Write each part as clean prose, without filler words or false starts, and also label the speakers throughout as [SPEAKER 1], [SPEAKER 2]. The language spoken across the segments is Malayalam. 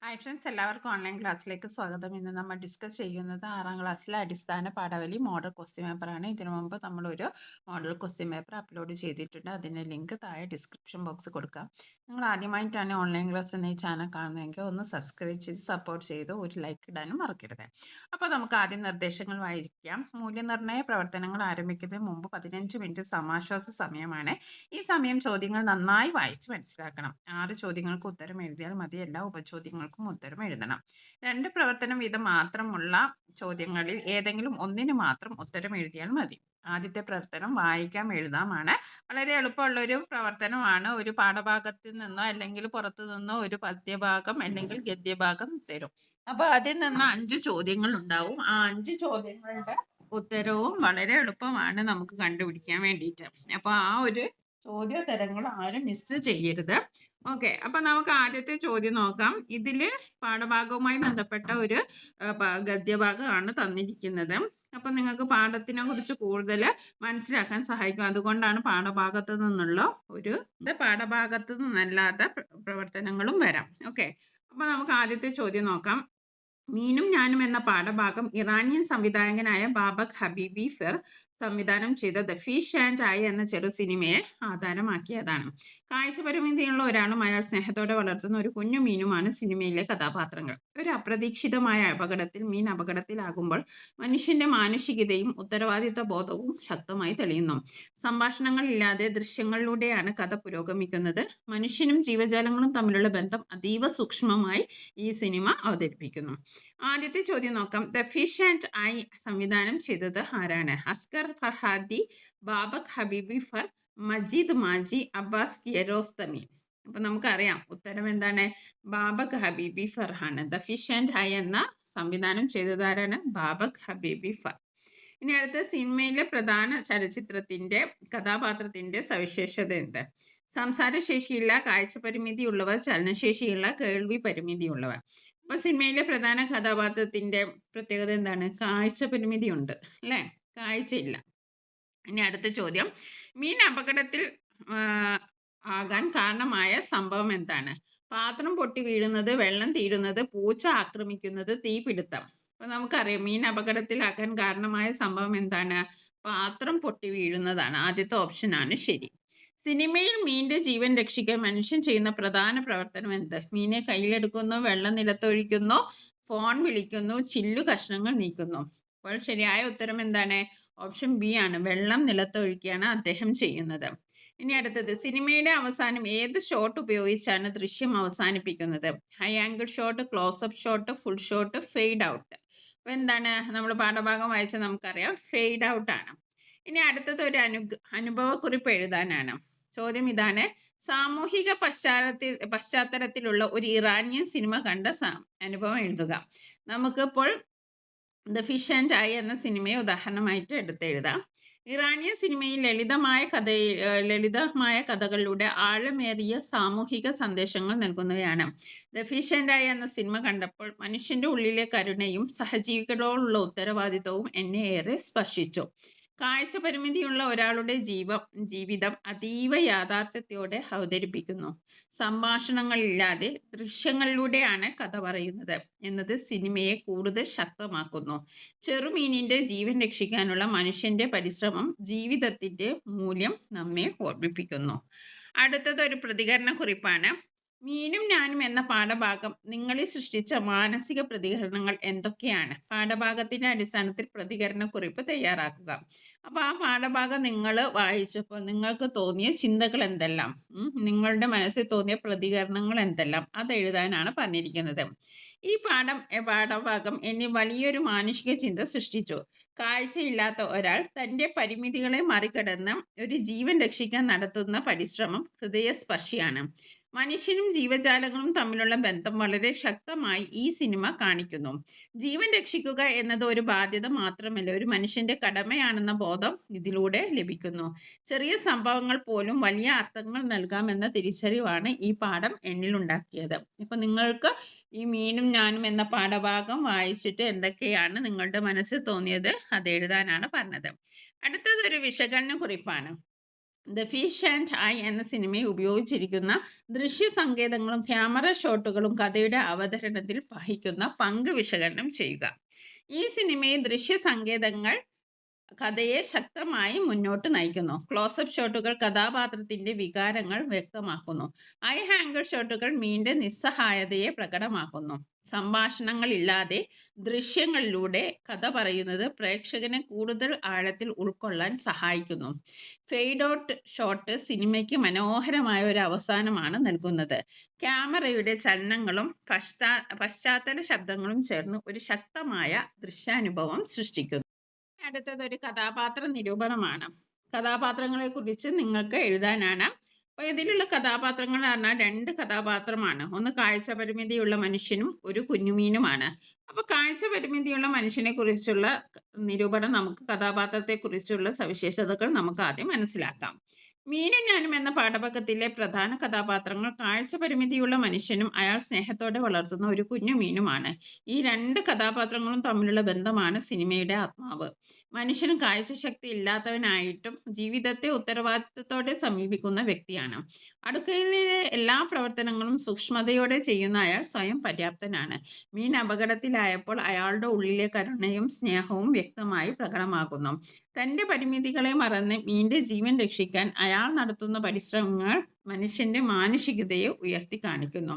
[SPEAKER 1] ഹായ് ഫ്രണ്ട്സ്, എല്ലാവർക്കും ഓൺലൈൻ ക്ലാസ്സിലേക്ക് സ്വാഗതം. ഇന്ന് നമ്മൾ ഡിസ്കസ് ചെയ്യുന്നത് 6ാം ക്ലാസ്സിലെ അടിസ്ഥാന പാഠാവലി മോഡൽ ക്വസ്റ്റ്യൻ പേപ്പറാണ്. ഇതിനു മുമ്പ് നമ്മളൊരു മോഡൽ ക്വസ്റ്റ്യൻ പേപ്പർ അപ്ലോഡ് ചെയ്തിട്ടുണ്ട്. അതിൻ്റെ ലിങ്ക് താഴെ ഡിസ്ക്രിപ്ഷൻ ബോക്സ് കൊടുക്കാം. നിങ്ങൾ ആദ്യമായിട്ടാണ് ഓൺലൈൻ ക്ലാസ് എന്ന ഈ ചാനൽ കാണുന്നതെങ്കിൽ ഒന്ന് സബ്സ്ക്രൈബ് ചെയ്ത് സപ്പോർട്ട് ചെയ്ത് ഒരു ലൈക്ക് ഇടാനും മറക്കരുത്. അപ്പോൾ നമുക്ക് ആദ്യം നിർദ്ദേശങ്ങൾ വായിക്കാം. മൂല്യനിർണ്ണയ പ്രവർത്തനങ്ങൾ ആരംഭിക്കുന്നതിന് മുമ്പ് 15 മിനിറ്റ് സമാശ്വാസ സമയമാണ്. ഈ സമയം ചോദ്യങ്ങൾ നന്നായി വായിച്ച് മനസ്സിലാക്കണം. 6 ചോദ്യങ്ങൾക്ക് ഉത്തരം എഴുതിയാൽ മതി. എല്ലാ ഉപചോദ്യങ്ങൾക്കും ഉത്തരം എഴുതണം. 2 പ്രവർത്തനം വീതം മാത്രമുള്ള ചോദ്യങ്ങളിൽ ഏതെങ്കിലും ഒന്നിന് മാത്രം ഉത്തരം എഴുതിയാൽ മതി. ആദ്യത്തെ പ്രവർത്തനം വായിക്കാം എഴുതാമാണ്. വളരെ എളുപ്പമുള്ള ഒരു പ്രവർത്തനമാണ്. ഒരു പാഠഭാഗത്തിൽ നിന്നോ അല്ലെങ്കിൽ പുറത്തു നിന്നോ ഒരു പദ്യഭാഗം അല്ലെങ്കിൽ ഗദ്യഭാഗം തരും. അപ്പൊ അതിൽ നിന്ന് 5 ചോദ്യങ്ങൾ ഉണ്ടാവും. ആ 5 ചോദ്യങ്ങളുടെ ഉത്തരവും വളരെ എളുപ്പമാണ് നമുക്ക് കണ്ടുപിടിക്കാൻ വേണ്ടിയിട്ട്. അപ്പൊ ആ ഒരു ചോദ്യോത്തരങ്ങൾ ആരും മിസ് ചെയ്യരുത്. ഓക്കെ, അപ്പൊ നമുക്ക് ആദ്യത്തെ ചോദ്യം നോക്കാം. ഇതില് പാഠഭാഗവുമായി ബന്ധപ്പെട്ട ഒരു ഗദ്യഭാഗമാണ് തന്നിരിക്കുന്നത്. അപ്പൊ നിങ്ങൾക്ക് പാഠത്തിനെ കുറിച്ച് കൂടുതൽ മനസ്സിലാക്കാൻ സഹായിക്കും. അതുകൊണ്ടാണ് പാഠഭാഗത്ത് നിന്നുള്ള പാഠഭാഗത്ത് നിന്നല്ലാത്ത പ്രവർത്തനങ്ങളും വരാം. ഓക്കെ, അപ്പൊ നമുക്ക് ആദ്യത്തെ ചോദ്യം നോക്കാം. മീനും ഞാനും എന്ന പാഠഭാഗം ഇറാനിയൻ സംവിധായകനായ ബാബക് ഹബീബി ഫിർ സംവിധാനം ചെയ്ത ദ ഫിഷ് ആൻഡ് ഐ എന്ന ചെറു സിനിമയെ ആധാരമാക്കിയതാണ്. കാഴ്ച പരിമിതിയുള്ള ഒരാളും അയാൾ സ്നേഹത്തോടെ വളർത്തുന്ന ഒരു കുഞ്ഞു മീനുമാണ് സിനിമയിലെ കഥാപാത്രങ്ങൾ. ഒരു അപ്രതീക്ഷിതമായ അപകടത്തിൽ മീൻ അപകടത്തിലാകുമ്പോൾ മനുഷ്യന്റെ മാനുഷികതയും ഉത്തരവാദിത്ത ബോധവും ശക്തമായി തെളിയുന്നു. സംഭാഷണങ്ങളില്ലാതെ ദൃശ്യങ്ങളിലൂടെയാണ് കഥ പുരോഗമിക്കുന്നത്. മനുഷ്യനും ജീവജാലങ്ങളും തമ്മിലുള്ള ബന്ധം അതീവ സൂക്ഷ്മമായി ഈ സിനിമ അവതരിപ്പിക്കുന്നു. ആദ്യത്തെ ചോദ്യം നോക്കാം. ദ ഫിഷ് ആൻഡ് ഐ സംവിധാനം ചെയ്തത് ആരാണ്? അസ്കർ ഫർഹാദി, ബാബക് ഹബീബി ഫർ, മജീദ് മാജി, അബ്ബാസ് കിയറോസ്തമി. അപ്പൊ നമുക്കറിയാം ഉത്തരം എന്താണ്? ബാബക് ഹബീബി ഫർ ആണ്. ദ ഫിഷ് ആൻഡ് ഐ എന്ന സംവിധാനം ചെയ്തത് ആരാണ്? ബാബക് ഹബീബി ഫർ. ഇനി അടുത്ത സിനിമയിലെ പ്രധാന ചലച്ചിത്രത്തിന്റെ കഥാപാത്രത്തിന്റെ സവിശേഷത എന്ത്? സംസാരശേഷിയുള്ള, കാഴ്ച പരിമിതിയുള്ളവർ, ചലനശേഷിയുള്ള, കേൾവി പരിമിതിയുള്ളവർ. അപ്പൊ സിനിമയിലെ പ്രധാന കഥാപാത്രത്തിന്റെ പ്രത്യേകത എന്താണ്? കാഴ്ച പരിമിതി ഉണ്ട് അല്ലെ, കാഴ്ചയില്ല. ഇനി അടുത്ത ചോദ്യം. മീൻ അപകടത്തിൽ ആകാൻ കാരണമായ സംഭവം എന്താണ്? പാത്രം പൊട്ടി വീഴുന്നത്, വെള്ളം തീരുന്നത്, പൂച്ച ആക്രമിക്കുന്നത്, തീപിടുത്തം. അപ്പൊ നമുക്കറിയാം മീൻ അപകടത്തിലാക്കാൻ കാരണമായ സംഭവം എന്താണ്? പാത്രം പൊട്ടി വീഴുന്നതാണ്. ആദ്യത്തെ ഓപ്ഷൻ ആണ് ശരി. സിനിമയിൽ മീനിന്റെ ജീവൻ രക്ഷിക്കാൻ മനുഷ്യൻ ചെയ്യുന്ന പ്രധാന പ്രവർത്തനം എന്ത്? മീനെ കയ്യിലെടുക്കുന്നു, വെള്ളം നിലത്തൊഴിക്കുന്നു, ഫോൺ വിളിക്കുന്നു, ചില്ലു കഷ്ണങ്ങൾ നീക്കുന്നു. അപ്പോൾ ശരിയായ ഉത്തരം എന്താണ്? ഓപ്ഷൻ ബി ആണ്. വെള്ളം നിലത്തൊഴിക്കുകയാണ് അദ്ദേഹം ചെയ്യുന്നത്. ഇനി അടുത്തത്. സിനിമയുടെ അവസാനം ഏത് ഷോട്ട് ഉപയോഗിച്ചാണ് ദൃശ്യം അവസാനിപ്പിക്കുന്നത്? High angle shot, close-up shot, full shot, fade out. അപ്പൊ എന്താണ്? നമ്മൾ പാഠഭാഗം വായിച്ചാൽ നമുക്കറിയാം ഫെയ്ഡ് ഔട്ട് ആണ്. ഇനി അടുത്തത് ഒരു അനുഭവക്കുറിപ്പ് എഴുതാനാണ്. ചോദ്യം ഇതാണ്. സാമൂഹിക പശ്ചാത്തലത്തിലുള്ള ഒരു ഇറാനിയൻ സിനിമ കണ്ട അനുഭവം എഴുതുക. നമുക്കിപ്പോൾ ദ ഫിഷ് ആൻഡ് ഐ എന്ന സിനിമയെ ഉദാഹരണമായിട്ട് എടുത്തെഴുതാം. ഇറാനിയൻ സിനിമയിൽ ലളിതമായ കഥകളിലൂടെ ആഴമേറിയ സാമൂഹിക സന്ദേശങ്ങൾ നൽകുന്നവയാണ്. ദ ഫിഷ് ആൻഡ് ഐ എന്ന സിനിമ കണ്ടപ്പോൾ മനുഷ്യന്റെ ഉള്ളിലെ കരുണയും സഹജീവികളോടുള്ള ഉത്തരവാദിത്വവും എന്നെ ഏറെ സ്പർശിച്ചു. കാഴ്ച പരിമിതിയുള്ള ഒരാളുടെ ജീവിതം അതീവ യാഥാർത്ഥ്യത്തോടെ അവതരിപ്പിക്കുന്നു. സംഭാഷണങ്ങളില്ലാതെ ദൃശ്യങ്ങളിലൂടെയാണ് കഥ പറയുന്നത് എന്നത് സിനിമയെ കൂടുതൽ ശക്തമാക്കുന്നു. ചെറുമീനിന്റെ ജീവൻ രക്ഷിക്കാനുള്ള മനുഷ്യന്റെ പരിശ്രമം ജീവിതത്തിന്റെ മൂല്യം നമ്മെ ഓർമ്മിപ്പിക്കുന്നു. അടുത്തത് ഒരു പ്രതികരണ കുറിപ്പാണ്. മീനും ഞാനും എന്ന പാഠഭാഗം നിങ്ങളിൽ സൃഷ്ടിച്ച മാനസിക പ്രതികരണങ്ങൾ എന്തൊക്കെയാണ്? പാഠഭാഗത്തിന്റെ അടിസ്ഥാനത്തിൽ പ്രതികരണ കുറിപ്പ് തയ്യാറാക്കുക. അപ്പൊ ആ പാഠഭാഗം നിങ്ങൾ വായിച്ചപ്പോൾ നിങ്ങൾക്ക് തോന്നിയ ചിന്തകൾ എന്തെല്ലാം, നിങ്ങളുടെ മനസ്സിൽ തോന്നിയ പ്രതികരണങ്ങൾ എന്തെല്ലാം, അത് എഴുതാനാണ് പറഞ്ഞിരിക്കുന്നത്. ഈ പാഠഭാഗം എന്നിൽ വലിയൊരു മാനുഷിക ചിന്ത സൃഷ്ടിച്ചു. കാഴ്ചയില്ലാത്ത ഒരാൾ തൻ്റെ പരിമിതികളെ മറികടന്ന് ഒരു ജീവൻ രക്ഷിക്കാൻ നടത്തുന്ന പരിശ്രമം ഹൃദയസ്പർശിയാണ്. മനുഷ്യനും ജീവജാലങ്ങളും തമ്മിലുള്ള ബന്ധം വളരെ ശക്തമായി ഈ സിനിമ കാണിക്കുന്നു. ജീവൻ രക്ഷിക്കുക എന്നത് ഒരു ബാധ്യത മാത്രമല്ല, ഒരു മനുഷ്യന്റെ കടമയാണെന്ന ബോധം ഇതിലൂടെ ലഭിക്കുന്നു. ചെറിയ സംഭവങ്ങൾ പോലും വലിയ അർത്ഥങ്ങൾ നൽകാമെന്ന തിരിച്ചറിവാണ് ഈ പാഠം എന്നിലുണ്ടാക്കിയത്. ഇപ്പൊ നിങ്ങൾക്ക് ഈ മീനും ഞാനും എന്ന പാഠഭാഗം വായിച്ചിട്ട് എന്തൊക്കെയാണ് നിങ്ങളുടെ മനസ്സിൽ തോന്നിയത് അത് എഴുതാനാണ് പറഞ്ഞത്. അടുത്തത് ഒരു വിശകലന കുറിപ്പാണ്. ദ ഫിഷ് ആൻഡ് ഐ എന്ന സിനിമയിൽ ഉപയോഗിച്ചിരിക്കുന്ന ദൃശ്യസങ്കേതങ്ങളും ക്യാമറ ഷോട്ടുകളും കഥയുടെ അവതരണത്തിൽ വഹിക്കുന്ന പങ്ക് വിശകലനം ചെയ്യുക. ഈ സിനിമയിൽ ദൃശ്യസങ്കേതങ്ങൾ കഥയെ ശക്തമായി മുന്നോട്ട് നയിക്കുന്നു. ക്ലോസപ്പ് ഷോട്ടുകൾ കഥാപാത്രത്തിന്റെ വികാരങ്ങൾ വ്യക്തമാക്കുന്നു. ഐ ഹാങ്കർ ഷോട്ടുകൾ മീനിന്റെ നിസ്സഹായതയെ പ്രകടമാക്കുന്നു. സംഭാഷണങ്ങളില്ലാതെ ദൃശ്യങ്ങളിലൂടെ കഥ പറയുന്നത് പ്രേക്ഷകനെ കൂടുതൽ ആഴത്തിൽ ഉൾക്കൊള്ളാൻ സഹായിക്കുന്നു. ഫെയ്ഡ് ഔട്ട് ഷോട്ട് സിനിമയ്ക്ക് മനോഹരമായ ഒരു അവസാനമാണ് നൽകുന്നത്. ക്യാമറയുടെ ചലനങ്ങളും പശ്ചാത്തല ശബ്ദങ്ങളും ചേർന്ന് ഒരു ശക്തമായ ദൃശ്യാനുഭവം സൃഷ്ടിക്കുന്നു. അടുത്തത് ഒരു കഥാപാത്ര നിരൂപണമാണ്. കഥാപാത്രങ്ങളെ കുറിച്ച് നിങ്ങൾക്ക് എഴുതാനാണ്. അപ്പോൾ ഇതിലുള്ള കഥാപാത്രങ്ങൾ പറഞ്ഞാൽ 2 കഥാപാത്രമാണ്. ഒന്ന് കാഴ്ച പരിമിതിയുള്ള മനുഷ്യനും ഒരു കുഞ്ഞുമീനുമാണ്. അപ്പോൾ കാഴ്ച പരിമിതിയുള്ള മനുഷ്യനെ കുറിച്ചുള്ള നിരൂപണം നമുക്ക് കഥാപാത്രത്തെ കുറിച്ചുള്ള സവിശേഷതകൾ നമുക്ക് ആദ്യം മനസ്സിലാക്കാം. മീനും ഞാനും എന്ന പാഠഭാഗത്തിലെ പ്രധാന കഥാപാത്രങ്ങൾ കാഴ്ച പരിമിതിയുള്ള മനുഷ്യനും അയാൾ സ്നേഹത്തോടെ വളർത്തുന്ന ഒരു കുഞ്ഞു മീനുമാണ്. ഈ 2 കഥാപാത്രങ്ങളും തമ്മിലുള്ള ബന്ധമാണ് സിനിമയുടെ ആത്മാവ്. മനുഷ്യന് കാഴ്ചശക്തി ഇല്ലാത്തവനായിട്ടും ജീവിതത്തെ ഉത്തരവാദിത്തത്തോടെ സമീപിക്കുന്ന വ്യക്തിയാണ്. അടുക്കളയിലെ എല്ലാ പ്രവർത്തനങ്ങളും സൂക്ഷ്മതയോടെ ചെയ്യുന്ന അയാൾ സ്വയം പര്യാപ്തനാണ്. മീൻ അപകടത്തിലായപ്പോൾ അയാളുടെ ഉള്ളിലെ കരുണയും സ്നേഹവും വ്യക്തമായി പ്രകടമാകുന്നു. തൻ്റെ പരിമിതികളെ മറന്ന് മീനിന്റെ ജീവൻ രക്ഷിക്കാൻ അയാൾ നടത്തുന്ന പരിശ്രമങ്ങൾ മനുഷ്യന്റെ മാനുഷികതയെ ഉയർത്തി കാണിക്കുന്നു.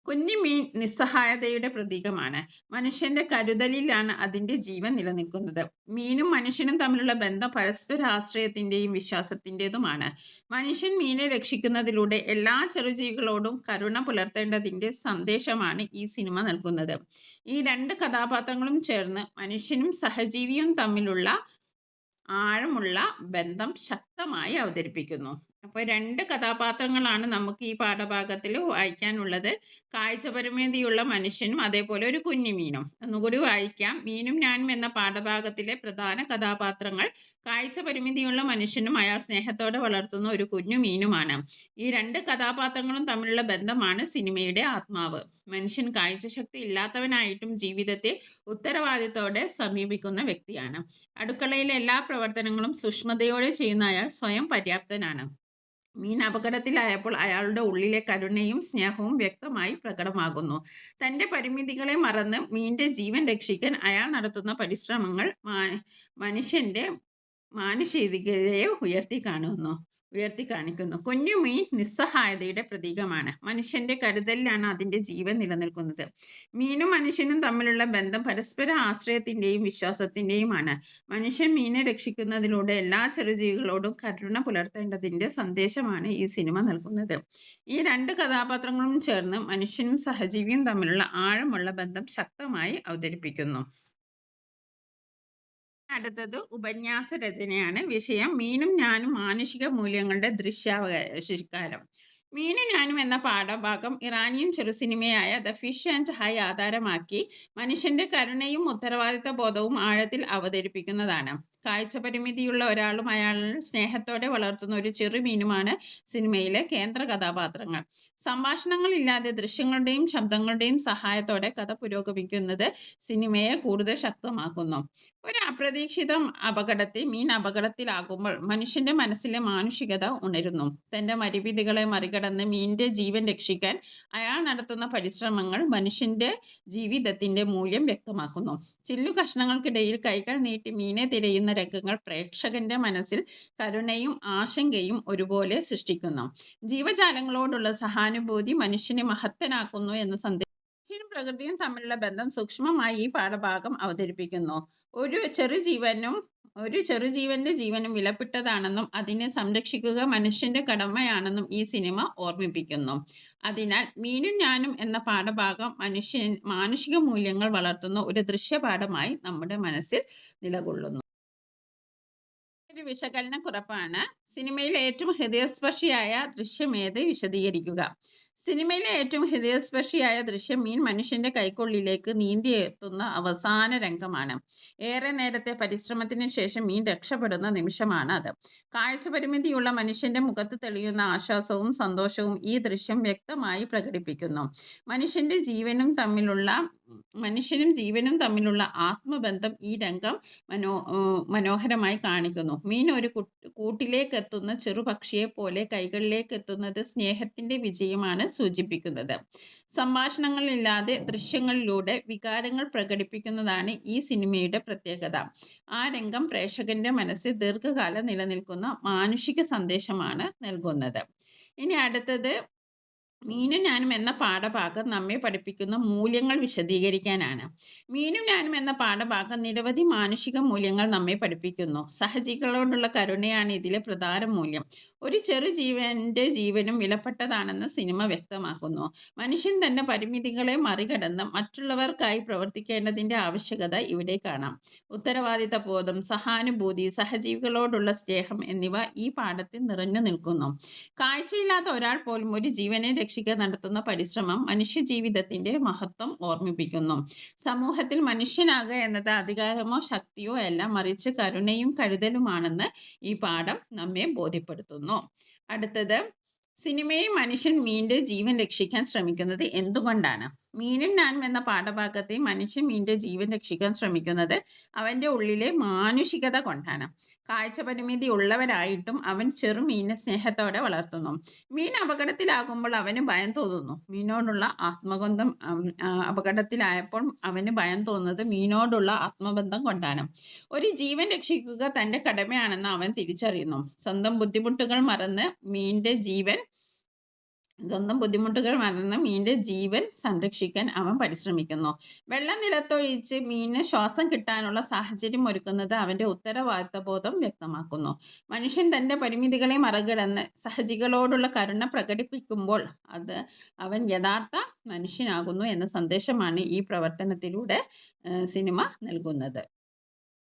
[SPEAKER 1] കുഞ്ഞു മീൻ നിസ്സഹായതയുടെ പ്രതീകമാണ്. മനുഷ്യന്റെ കരുതലിലാണ് അതിന്റെ ജീവൻ നിലനിൽക്കുന്നത്. മീനും മനുഷ്യനും തമ്മിലുള്ള ബന്ധം പരസ്പര ആശ്രയത്തിന്റെയും വിശ്വാസത്തിൻ്റെതുമാണ്. മനുഷ്യൻ മീനെ രക്ഷിക്കുന്നതിലൂടെ എല്ലാ ചെറുജീവികളോടും കരുണ പുലർത്തേണ്ടതിന്റെ സന്ദേശമാണ് ഈ സിനിമ നൽകുന്നത്. ഈ 2 കഥാപാത്രങ്ങളും ചേർന്ന് മനുഷ്യനും സഹജീവിയും തമ്മിലുള്ള ആഴമുള്ള ബന്ധം ശക്തമായി അവതരിപ്പിക്കുന്നു. അപ്പോൾ 2 കഥാപാത്രങ്ങളാണ് നമുക്ക് ഈ പാഠഭാഗത്തിൽ വായിക്കാനുള്ളത്. കാഴ്ച പരിമിതിയുള്ള മനുഷ്യനും അതേപോലെ ഒരു കുഞ്ഞുമീനും. ഒന്നുകൂടി വായിക്കാം. മീനും ഞാനും എന്ന പാഠഭാഗത്തിലെ പ്രധാന കഥാപാത്രങ്ങൾ കാഴ്ച പരിമിതിയുള്ള മനുഷ്യനും അയാൾ സ്നേഹത്തോടെ വളർത്തുന്ന ഒരു കുഞ്ഞു മീനുമാണ്. ഈ 2 കഥാപാത്രങ്ങളും തമ്മിലുള്ള ബന്ധമാണ് സിനിമയുടെ ആത്മാവ്. മനുഷ്യൻ കാഴ്ചശക്തി ഇല്ലാത്തവനായിട്ടും ജീവിതത്തെ ഉത്തരവാദിത്തോടെ സമീപിക്കുന്ന വ്യക്തിയാണ്. അടുക്കളയിലെ എല്ലാ പ്രവർത്തനങ്ങളും സൂക്ഷ്മതയോടെ ചെയ്യുന്ന അയാൾ സ്വയം പര്യാപ്തനാണ്. മീൻ അപകടത്തിലായപ്പോൾ അയാളുടെ ഉള്ളിലെ കരുണയും സ്നേഹവും വ്യക്തമായി പ്രകടമാകുന്നു. തൻ്റെ പരിമിതികളെ മറന്ന് മീനിന്റെ ജീവൻ രക്ഷിക്കാൻ അയാൾ നടത്തുന്ന പരിശ്രമങ്ങൾ മനുഷ്യന്റെ മാനുഷികതയെ ഉയർത്തി കാണിക്കുന്നു. കുഞ്ഞു മീൻ നിസ്സഹായതയുടെ പ്രതീകമാണ്. മനുഷ്യന്റെ കരുതലിലാണ് അതിന്റെ ജീവൻ നിലനിൽക്കുന്നത്. മീനും മനുഷ്യനും തമ്മിലുള്ള ബന്ധം പരസ്പര ആശ്രയത്തിന്റെയും വിശ്വാസത്തിന്റെയുമാണ്. മനുഷ്യൻ മീനെ രക്ഷിക്കുന്നതിലൂടെ എല്ലാ ചെറുജീവികളോടും കരുണ പുലർത്തേണ്ടതിന്റെ സന്ദേശമാണ് ഈ സിനിമ നൽകുന്നത്. ഈ 2 കഥാപാത്രങ്ങളും ചേർന്ന് മനുഷ്യനും സഹജീവിയും തമ്മിലുള്ള ആഴമുള്ള ബന്ധം ശക്തമായി അവതരിപ്പിക്കുന്നു. അടുത്തത് ഉപന്യാസ രചനയാണ്. വിഷയം മീനും ഞാനും മാനുഷിക മൂല്യങ്ങളുടെ ദൃശ്യാവിഷ്കാരം. മീനും ഞാനും എന്ന പാഠഭാഗം ഇറാനിയൻ ചെറുസിനിമയായ ദ ഫിഷ് ആൻഡ് ഐ ആധാരമാക്കി മനുഷ്യന്റെ കരുണയും ഉത്തരവാദിത്ത ബോധവും ആഴത്തിൽ അവതരിപ്പിക്കുന്നതാണ്. കാഴ്ച പരിമിതിയുള്ള ഒരാളും അയാൾ സ്നേഹത്തോടെ വളർത്തുന്ന ഒരു ചെറുമീനുമാണ് സിനിമയിലെ കേന്ദ്ര കഥാപാത്രങ്ങൾ. സംഭാഷണങ്ങളില്ലാതെ ദൃശ്യങ്ങളുടെയും ശബ്ദങ്ങളുടെയും സഹായത്തോടെ കഥ പുരോഗമിക്കുന്നത് സിനിമയെ കൂടുതൽ ശക്തമാക്കുന്നു. ഒരു അപ്രതീക്ഷിത അപകടത്തിൽ മീൻ അപകടത്തിലാകുമ്പോൾ മനുഷ്യന്റെ മനസ്സിലെ മാനുഷികത ഉണരുന്നു. തൻ്റെ പരിമിതികളെ മറികടന്ന് മീനിന്റെ ജീവൻ രക്ഷിക്കാൻ അയാൾ നടത്തുന്ന പരിശ്രമങ്ങൾ മനുഷ്യന്റെ ജീവിതത്തിന്റെ മൂല്യം വ്യക്തമാക്കുന്നു. ചില്ലു കഷ്ണങ്ങൾക്കിടയിൽ കൈകൾ നീട്ടി മീനെ തിരയുന്ന രംഗങ്ങൾ പ്രേക്ഷകന്റെ മനസ്സിൽ കരുണയും ആശങ്കയും ഒരുപോലെ സൃഷ്ടിക്കുന്നു. ജീവജാലങ്ങളോടുള്ള സഹാനുഭൂതി മനുഷ്യനെ മഹത്തനാക്കുന്നു എന്ന സന്ദേശം മനുഷ്യനും പ്രകൃതിയും തമ്മിലുള്ള ബന്ധം സൂക്ഷ്മമായി ഈ പാഠഭാഗം അവതരിപ്പിക്കുന്നു. ഒരു ചെറുജീവന്റെ ജീവനും വിലപ്പെട്ടതാണെന്നും അതിനെ സംരക്ഷിക്കുക മനുഷ്യന്റെ കടമയാണെന്നും ഈ സിനിമ ഓർമ്മിപ്പിക്കുന്നു. അതിനാൽ മീനും ഞാനും എന്ന പാഠഭാഗം മാനുഷിക മൂല്യങ്ങൾ വളർത്തുന്ന ഒരു ദൃശ്യപാഠമായി നമ്മുടെ മനസ്സിൽ നിലകൊള്ളുന്നു. ഒരു വിശകലനക്കുറിപ്പാണ്. സിനിമയിലെ ഏറ്റവും ഹൃദയസ്പർശിയായ ദൃശ്യം ഏത്? വിശദീകരിക്കുക. സിനിമയിലെ ഏറ്റവും ഹൃദയസ്പർശിയായ ദൃശ്യം മീൻ മനുഷ്യന്റെ കൈക്കുള്ളിലേക്ക് നീന്തിയെത്തുന്ന അവസാന രംഗമാണ്. ഏറെ നേരത്തെ പരിശ്രമത്തിന് ശേഷം മീൻ രക്ഷപ്പെടുന്ന നിമിഷമാണ് അത്. കാഴ്ച പരിമിതിയുള്ള മനുഷ്യന്റെ മുഖത്ത് തെളിയുന്ന ആശ്വാസവും സന്തോഷവും ഈ ദൃശ്യം വ്യക്തമായി പ്രകടിപ്പിക്കുന്നു. മനുഷ്യന്റെ ജീവനും തമ്മിലുള്ള മനുഷ്യനും ജീവനും തമ്മിലുള്ള ആത്മബന്ധം ഈ രംഗം മനോഹരമായി കാണിക്കുന്നു. മീൻ ഒരു കൂട്ടിലേക്ക് എത്തുന്ന ചെറുപക്ഷിയെ പോലെ കൈകളിലേക്ക് എത്തുന്നത് സ്നേഹത്തിന്റെ വിജയമാണ് സൂചിപ്പിക്കുന്നത്. സംഭാഷണങ്ങളില്ലാതെ ദൃശ്യങ്ങളിലൂടെ വികാരങ്ങൾ പ്രകടിപ്പിക്കുന്നതാണ് ഈ സിനിമയുടെ പ്രത്യേകത. ആ രംഗം പ്രേക്ഷകന്റെ മനസ്സിൽ ദീർഘകാലം നിലനിൽക്കുന്ന മാനുഷിക സന്ദേശമാണ് നൽകുന്നത്. ഇനി അടുത്തത് മീനും ഞാനും എന്ന പാഠഭാഗം നമ്മെ പഠിപ്പിക്കുന്ന മൂല്യങ്ങൾ വിശദീകരിക്കാനാണ്. മീനും ഞാനും എന്ന പാഠഭാഗം നിരവധി മാനുഷിക മൂല്യങ്ങൾ നമ്മെ പഠിപ്പിക്കുന്നു. സഹജീവികളോടുള്ള കരുണയാണ് ഇതിലെ പ്രധാന മൂല്യം. ഒരു ചെറു ജീവന്റെ ജീവനും വിലപ്പെട്ടതാണെന്ന് സിനിമ വ്യക്തമാക്കുന്നു. മനുഷ്യൻ തന്റെ പരിമിതികളെ മറികടന്ന് മറ്റുള്ളവർക്കായി പ്രവർത്തിക്കേണ്ടതിന്റെ ആവശ്യകത ഇവിടെ കാണാം. ഉത്തരവാദിത്ത ബോധം, സഹാനുഭൂതി, സഹജീവികളോടുള്ള സ്നേഹം എന്നിവ ഈ പാഠത്തിൽ നിറഞ്ഞു നിൽക്കുന്നു. കാഴ്ചയില്ലാത്ത ഒരാൾ പോലും ഒരു ജീവനെ രക്ഷിക്കാൻ നടത്തുന്ന പരിശ്രമം മനുഷ്യജീവിതത്തിന്റെ മഹത്വം ഓർമ്മിപ്പിക്കുന്നു. സമൂഹത്തിൽ മനുഷ്യനാകുക എന്നത് അധികാരമോ ശക്തിയോ അല്ല, മറിച്ച് കരുണയും കരുതലുമാണെന്ന് ഈ പാഠം നമ്മെ ബോധ്യപ്പെടുത്തുന്നു. അടുത്തത്, സിനിമയിൽ മനുഷ്യൻ മീനിന്റെ ജീവൻ രക്ഷിക്കാൻ ശ്രമിക്കുന്നത് എന്തുകൊണ്ടാണ്? മീനും ഞാനും എന്ന പാഠഭാഗത്തിൽ മനുഷ്യൻ മീനിന്റെ ജീവൻ രക്ഷിക്കാൻ ശ്രമിക്കുന്നത് അവന്റെ ഉള്ളിലെ മാനുഷികത കൊണ്ടാണ്. കാഴ്ച പരിമിതി ഉള്ളവരായിട്ടും അവൻ ചെറുമീനിനെ സ്നേഹത്തോടെ വളർത്തുന്നു. മീൻ അപകടത്തിലാകുമ്പോൾ അവന് ഭയം തോന്നുന്നു. മീനോടുള്ള ആത്മബന്ധം അപകടത്തിലായപ്പോൾ അവന് ഭയം തോന്നുന്നത് മീനോടുള്ള ആത്മബന്ധം കൊണ്ടാണ്. ഒരു ജീവൻ രക്ഷിക്കുക തന്റെ കടമയാണെന്ന് അവൻ തിരിച്ചറിയുന്നു. സ്വന്തം ബുദ്ധിമുട്ടുകൾ മറന്ന് മീനിന്റെ ജീവൻ സംരക്ഷിക്കാൻ അവൻ പരിശ്രമിക്കുന്നു. വെള്ളം നിലത്തൊഴിച്ച് മീനിന് ശ്വാസം കിട്ടാനുള്ള സാഹചര്യം ഒരുക്കുന്നത് അവന്റെ ഉത്തരവാദിത്തബോധം വ്യക്തമാക്കുന്നു. മനുഷ്യൻ തന്റെ പരിമിതികളെ മറികടന്ന് സഹജീവികളോടുള്ള കരുണ പ്രകടിപ്പിക്കുമ്പോൾ അവൻ യഥാർത്ഥ മനുഷ്യനാകുന്നു എന്ന സന്ദേശമാണ് ഈ പ്രവർത്തനത്തിലൂടെ സിനിമ നൽകുന്നത്.